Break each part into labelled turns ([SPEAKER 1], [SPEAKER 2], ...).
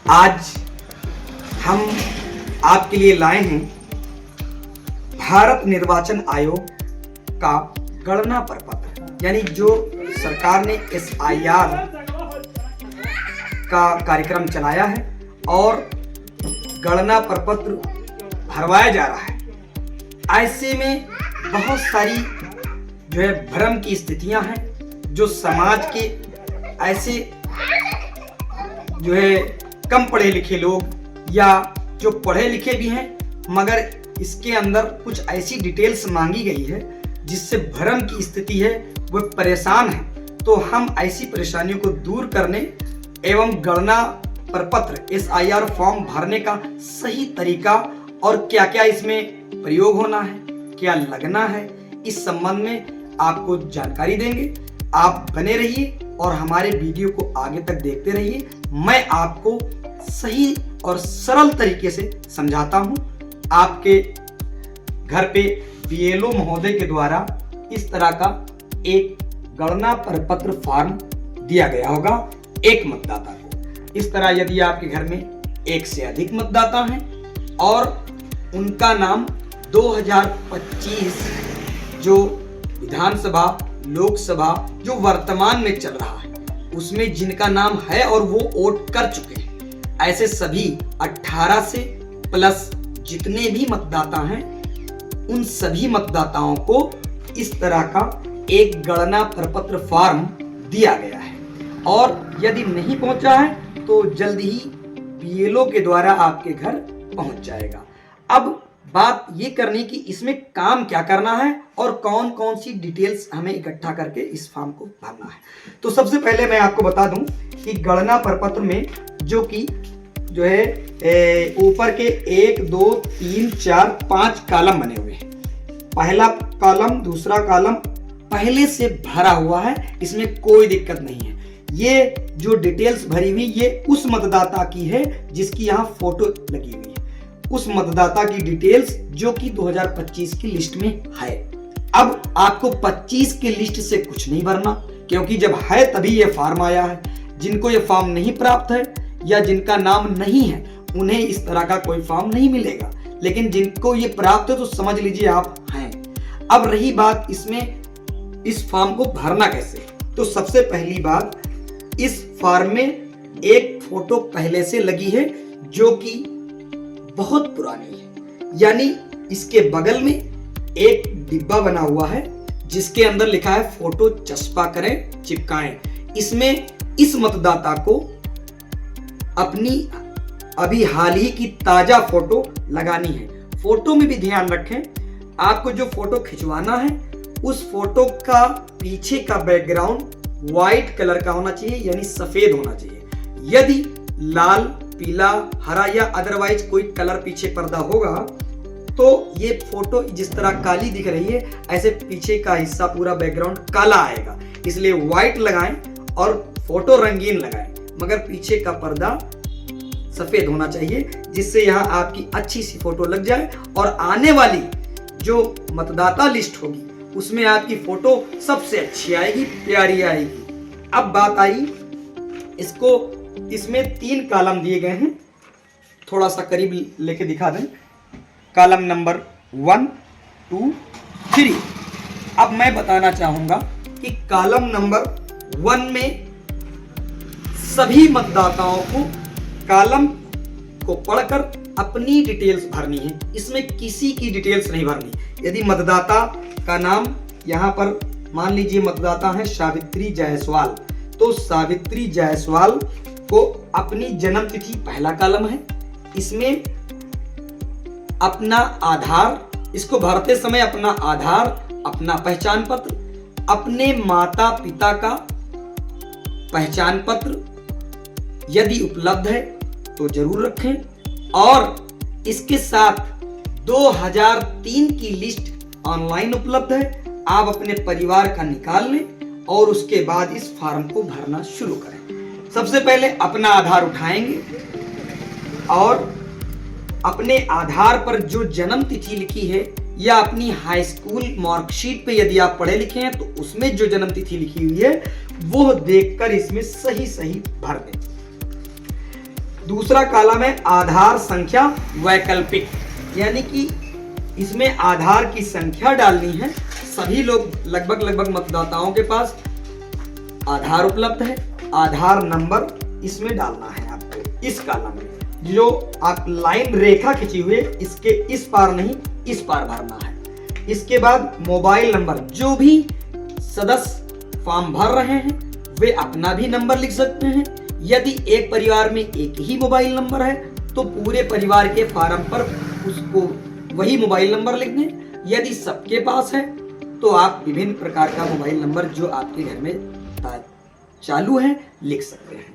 [SPEAKER 1] आज हम आपके लिए लाए हैं भारत निर्वाचन आयोग का गणना प्रपत्र, यानी जो सरकार ने SIR का कार्यक्रम चलाया है और गणना प्रपत्र भरवाया जा रहा है। ऐसे में बहुत सारी जो है भ्रम की स्थितियां हैं, जो समाज के ऐसे जो है कम पढ़े लिखे लोग या जो पढ़े लिखे भी हैं मगर इसके अंदर कुछ ऐसी डिटेल्स मांगी गई है जिससे भ्रम की स्थिति है, वो परेशान है। तो हम ऐसी परेशानियों को दूर करने एवं गणना प्रपत्र SIR फॉर्म भरने का सही तरीका और क्या क्या इसमें प्रयोग होना है, क्या लगना है, इस संबंध में आपको जानकारी देंगे। आप बने रहिए और हमारे वीडियो को आगे तक देखते रहिए। मैं आपको सही और सरल तरीके से समझाता हूं। आपके घर पे BLO महोदय के द्वारा इस तरह का एक गणना प्रपत्र फॉर्म दिया गया होगा एक मतदाता को। इस तरह यदि आपके घर में एक से अधिक मतदाता हैं और उनका नाम 2025 जो विधानसभा लोकसभा जो वर्तमान में चल रहा है उसमें जिनका नाम है और वो वोट कर चुके हैं, ऐसे सभी 18 से प्लस जितने भी मतदाता हैं उन सभी मतदाताओं को इस तरह का एक गणना प्रपत्र फॉर्म दिया गया है। और यदि नहीं पहुंचा है तो जल्द ही BLO के द्वारा आपके घर पहुंच जाएगा। अब बात ये करने की इसमें काम क्या करना है और कौन कौन सी डिटेल्स हमें इकट्ठा करके इस फॉर्म को भरना है। तो सबसे पहले मैं आपको बता दूं कि गणना प्रपत्र में जो है ऊपर के 1 2 3 4 5 कॉलम बने हुए हैं। पहला कॉलम दूसरा कॉलम पहले से भरा हुआ है, इसमें कोई दिक्कत नहीं है। ये जो डिटेल्स भरी हुई ये उस मतदाता की है जिसकी यहाँ फोटो लगी हुई है, उस मतदाता की डिटेल्स जो कि 2025 की लिस्ट में है। अब आपको 25 की लिस्ट से कुछ नहीं भरना, क्योंकि जब है तभी ये फॉर्म आया है। जिनको ये फॉर्म नहीं प्राप्त है या जिनका नाम नहीं है उन्हें इस तरह का कोई फॉर्म नहीं मिलेगा, लेकिन जिनको ये प्राप्त है तो समझ लीजिए आप हैं। अब रही बात इसमें इस फॉर्म को भरना कैसे, तो सबसे पहली बात इस फॉर्म में एक फोटो पहले से लगी है जो कि बहुत पुरानी है, यानी इसके बगल में एक डिब्बा बना हुआ है जिसके अंदर लिखा है फोटो चस्पा करें चिपकाएं। इसमें इस मतदाता को अपनी अभी हाल ही की ताजा फोटो लगानी है। फोटो में भी ध्यान रखें, आपको जो फोटो खिंचवाना है उस फोटो का पीछे का बैकग्राउंड व्हाइट कलर का होना चाहिए, यानी सफेद होना चाहिए। यदि लाल पीला हरा या अदरवाइज कोई कलर पीछे पर्दा होगा तो ये फोटो जिस तरह काली दिख रही है ऐसे पीछे का हिस्सा पूरा बैकग्राउंड काला आएगा। इसलिए व्हाइट लगाएं और फोटो रंगीन लगाएं, मगर पीछे का पर्दा सफेद होना चाहिए जिससे यहाँ आपकी अच्छी सी फोटो लग जाए और आने वाली जो मतदाता लिस्ट होगी उसमें आपकी फोटो सबसे अच्छी आएगी, प्यारी आएगी। अब बात आई इसमें 3 कॉलम दिए गए हैं, थोड़ा सा करीब लेके दिखा दें। Column number 1 2 3। अब मैं बताना चाहूंगा कि कॉलम नंबर 1 में सभी मतदाताओं को कॉलम को पढ़कर अपनी डिटेल्स भरनी है, इसमें किसी की डिटेल्स नहीं भरनी। यदि मतदाता का नाम यहाँ पर मान लीजिए मतदाता है सावित्री जायसवाल, तो सावित्री जायसवाल को अपनी जन्म तिथि पहला कॉलम है, इसमें अपना आधार, इसको भरते समय अपना आधार, अपना पहचान पत्र, अपने माता पिता का पहचान पत्र यदि उपलब्ध है तो जरूर रखें। और इसके साथ 2003 की लिस्ट ऑनलाइन उपलब्ध है, आप अपने परिवार का निकाल लें और उसके बाद इस फॉर्म को भरना शुरू करें। सबसे पहले अपना आधार उठाएंगे और अपने आधार पर जो जन्म तिथि लिखी है या अपनी हाई स्कूल मार्कशीट पे यदि आप पढ़े लिखे हैं तो उसमें जो जन्म तिथि लिखी हुई है वो देखकर इसमें सही सही भर दें। दूसरा कॉलम है आधार संख्या वैकल्पिक, यानी कि इसमें आधार की संख्या डालनी है। सभी लोग लगभग मतदाताओं के पास आधार उपलब्ध है। आधार नंबर इसमें डालना है आपको, इस कॉलम में जो आप लाइन रेखा खींची हुई है इसके इस पार नहीं इस पार भरना है। इसके बाद मोबाइल नंबर, जो भी सदस्य फॉर्म भर रहे हैं वे अपना भी नंबर लिख सकते हैं। यदि एक परिवार में एक ही मोबाइल नंबर है तो पूरे परिवार के फॉर्म पर उसको वही मोबाइल नंबर लिख दें। यदि सबके पास है तो आप विभिन्न प्रकार का मोबाइल नंबर जो आपके घर में चालू है लिख सकते हैं।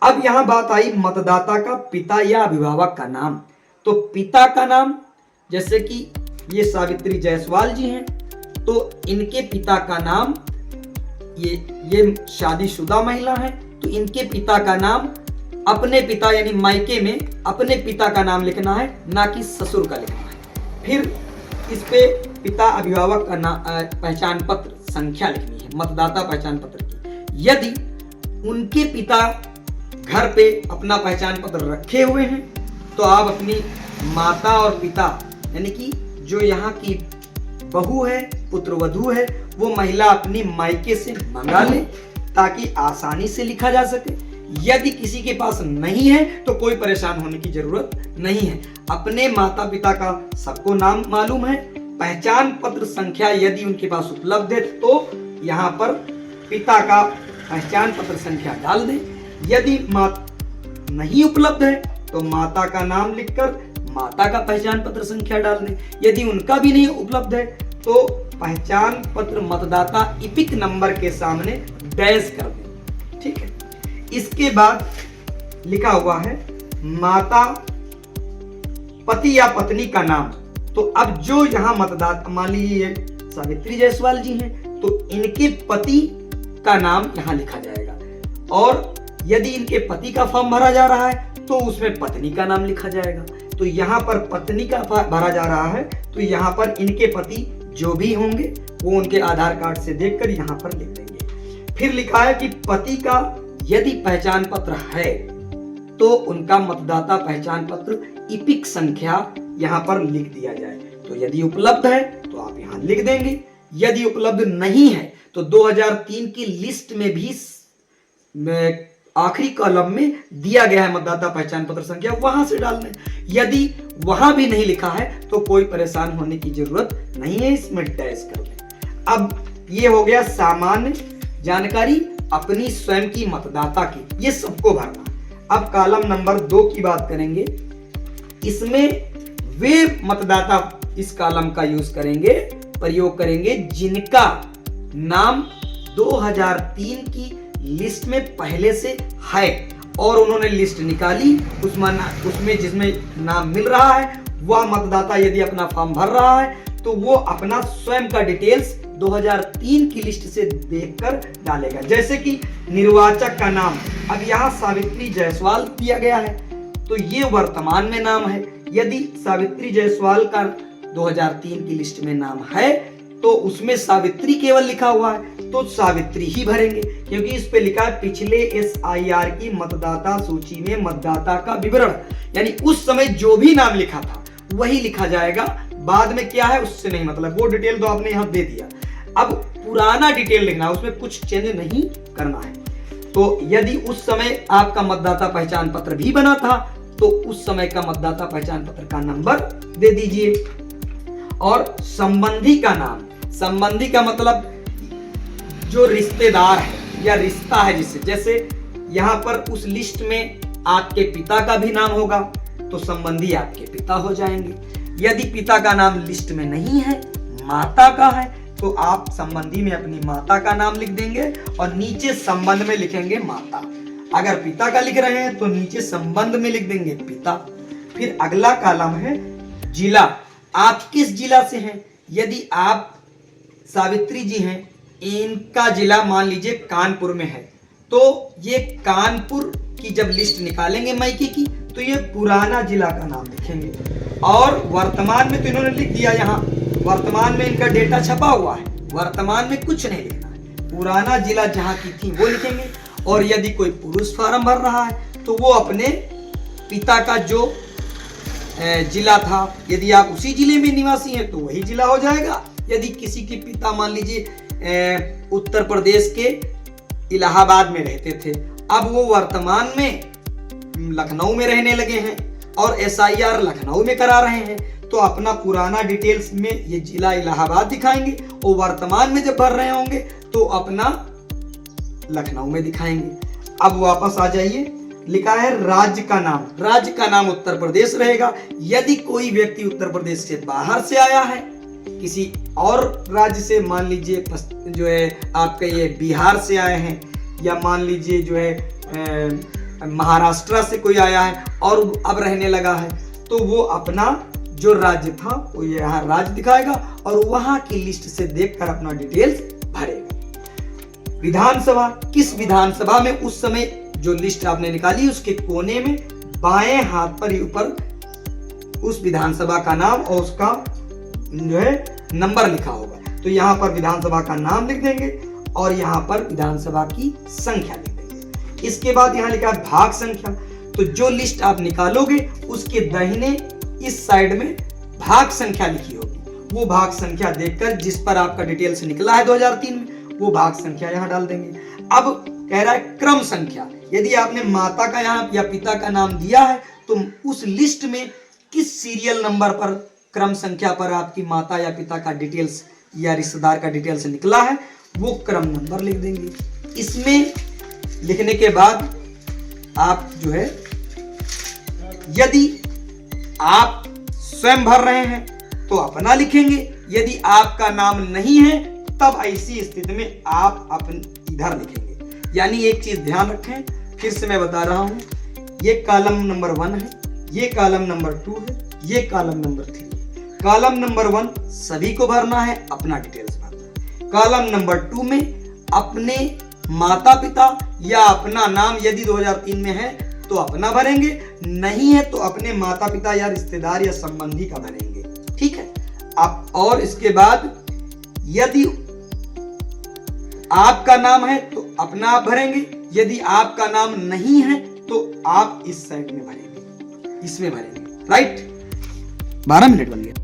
[SPEAKER 1] अब यहां बात आई मतदाता का पिता या अभिभावक का नाम। तो पिता का नाम, जैसे कि ये सावित्री जायसवाल जी हैं तो इनके पिता का नाम, ये शादीशुदा महिला है तो इनके पिता का नाम अपने पिता यानी मायके में अपने पिता का नाम लिखना है, ना कि ससुर का लिखना है। फिर इस पे पिता अभिभावक का नाम, पहचान पत्र संख्या लिखनी है, मतदाता पहचान पत्र की। यदि उनके पिता घर पे अपना पहचान पत्र रखे हुए हैं तो आप अपनी माता और पिता यानी कि जो यहाँ की बहू है, पुत्रवधू है, वो महिला अपनी मायके से मंगा ले ताकि आसानी से लिखा जा सके। यदि किसी के पास नहीं है तो कोई परेशान होने की जरूरत नहीं है। अपने माता पिता का सबको नाम मालूम है। पहचान पत्र संख्या यदि उनके पास उपलब्ध है तो यहाँ पर पिता का पहचान पत्र संख्या डाल दें। यदि नहीं उपलब्ध है तो माता का नाम लिखकर माता का पहचान पत्र संख्या डाल दें। यदि उनका भी नहीं उपलब्ध है तो पहचान पत्र मतदाता इपिक नंबर के सामने डैश कर दें। ठीक है। इसके बाद लिखा हुआ है माता, पति या पत्नी का नाम। तो अब जो यहाँ मतदाता, मान लीजिए सावित्री जायसवाल जी हैं तो इनके पति का नाम यहाँ लिखा जाएगा। और यदि इनके पति का फॉर्म भरा जा रहा है तो उसमें पत्नी का नाम लिखा जाएगा। तो यहाँ पर पत्नी का भरा जा रहा है तो यहाँ पर इनके पति जो भी होंगे वो उनके आधार कार्ड से देखकर यहाँ पर लिख देंगे। फिर लिखा है कि पति का यदि पहचान पत्र है तो उनका मतदाता पहचान पत्र इपिक संख्या यहाँ पर लिख दिया जाए। तो यदि उपलब्ध है तो आप यहाँ लिख देंगे। यदि उपलब्ध नहीं है तो 2003 की लिस्ट में भी आखिरी कॉलम में दिया गया है मतदाता पहचान पत्र संख्या, वहां से डाल दें। यदि वहां भी नहीं लिखा है तो कोई परेशान होने की जरूरत नहीं है, इसमें डैश कर दें। अब ये हो गया सामान्य जानकारी अपनी स्वयं की मतदाता की, ये सबको भरना। अब कॉलम नंबर 2 की बात करेंगे। इसमें वे मतदाता इस कॉलम का यूज करेंगे, प्रयोग करेंगे जिनका नाम 2003 की लिस्ट में पहले से है और उन्होंने लिस्ट निकाली, उसमें जिसमें नाम मिल रहा है वह मतदाता यदि अपना फॉर्म भर रहा है तो वो अपना स्वयं का डिटेल्स 2003 की लिस्ट से देखकर डालेगा। जैसे कि निर्वाचक का नाम, अब यहाँ सावित्री जायसवाल दिया गया है तो ये वर्तमान में नाम है। यदि सावित्री जायसवाल का 2003 की लिस्ट में नाम है तो उसमें सावित्री केवल लिखा हुआ है तो सावित्री ही भरेंगे, क्योंकि इस पे लिखा है पिछले SIR की मतदाता सूची में मतदाता का विवरण, यानी उस समय जो भी नाम लिखा था वही लिखा जाएगा। बाद में क्या है उससे नहीं मतलब, वो डिटेल तो आपने यहाँ दे दिया। अब पुराना डिटेल लिखना है, उसमें कुछ चेंज नहीं करना है। तो यदि उस समय आपका मतदाता पहचान पत्र भी बना था तो उस समय का मतदाता पहचान पत्र का नंबर दे दीजिए। और संबंधी का नाम, संबंधी का मतलब जो रिश्तेदार है या रिश्ता है जिससे, जैसे यहाँ पर उस लिस्ट में आपके पिता का भी नाम होगा तो संबंधी आपके पिता हो जाएंगे। यदि पिता का नाम लिस्ट में नहीं है, माता का है, तो आप संबंधी में अपनी माता का नाम लिख देंगे और नीचे संबंध में लिखेंगे माता। अगर पिता का लिख रहे हैं तो नीचे संबंध में लिख देंगे पिता। फिर अगला कॉलम है जिला, आप किस जिला से हैं। यदि आप सावित्री जी हैं, इनका जिला मान लीजिए कानपुर में है तो ये कानपुर की जब लिस्ट निकालेंगे मायके की तो ये पुराना जिला का नाम लिखेंगे। और वर्तमान में तो इन्होंने लिख दिया, यहाँ वर्तमान में इनका डेटा छपा हुआ है, वर्तमान में कुछ नहीं लिखना है, पुराना जिला जहाँ की थी वो लिखेंगे। और यदि कोई पुरुष फार्म भर रहा है तो वो अपने पिता का जो जिला था, यदि आप उसी जिले में निवासी हैं तो वही जिला हो जाएगा। यदि किसी के पिता मान लीजिए उत्तर प्रदेश के इलाहाबाद में रहते थे, अब वो वर्तमान में लखनऊ में रहने लगे हैं और SIR लखनऊ में करा रहे हैं, तो अपना पुराना डिटेल्स में ये जिला इलाहाबाद दिखाएंगे और वर्तमान में जब भर रहे होंगे तो अपना लखनऊ में दिखाएंगे। अब वापस आ जाइए, लिखा है राज्य का नाम, राज्य का नाम उत्तर प्रदेश रहेगा। यदि कोई व्यक्ति उत्तर प्रदेश से बाहर से आया है, किसी और राज्य से, मान लीजिए जो है आपके ये बिहार से आए हैं, या मान लीजिए जो है महाराष्ट्र से कोई आया है और अब रहने लगा है, तो वो अपना जो राज्य था वो यहाँ राज्य दिखाएगा और वहां की लिस्ट से देखकर अपना डिटेल्स भरेगा। विधानसभा, किस विधानसभा में उस समय जो लिस्ट आपने निकाली उसके कोने में बाएं हाथ पर ऊपर उस विधानसभा का नाम और उसका जो है नंबर लिखा होगा। तो यहाँ पर विधानसभा का नाम लिख देंगे और यहाँ पर विधानसभा की संख्या लिख देंगे। इसके बाद यहाँ लिखा है भाग संख्या, तो जो लिस्ट आप निकालोगे उसके दाहिने इस साइड में भाग संख्या लिखी होगी। वो भाग संख्या देखकर जिस पर आपका डिटेल्स निकला है 2003 में, वो भाग संख्या यहाँ डाल देंगे। अब कह रहा है क्रम संख्या, यदि आपने माता का यहाँ या पिता का नाम दिया है तो उस लिस्ट में किस सीरियल नंबर पर, क्रम संख्या पर आपकी माता या पिता का डिटेल्स या रिश्तेदार का डिटेल्स निकला है, वो क्रम नंबर लिख देंगे। इसमें लिखने के बाद आप जो है, यदि आप स्वयं भर रहे हैं तो अपना लिखेंगे, यदि आपका नाम नहीं है तब ऐसी स्थिति में आप अपन इधर लिखेंगे। यानी एक चीज ध्यान रखें, फिर से मैं बता रहा हूं, ये कॉलम नंबर 1 है, ये कॉलम नंबर 2 है, ये कॉलम नंबर 3। कॉलम नंबर 1 सभी को भरना है, अपना डिटेल्स भरना है। कॉलम नंबर 2 में अपने माता पिता या अपना नाम यदि 2003 में है तो अपना भरेंगे, नहीं है तो अपने माता पिता या रिश्तेदार या संबंधी का भरेंगे। ठीक है। अब और इसके बाद यदि आपका नाम है तो अपना आप भरेंगे, यदि आपका नाम नहीं है तो आप इस साइड में भरेंगे, इसमें भरेंगे। राइट, 12 मिनट बन गया।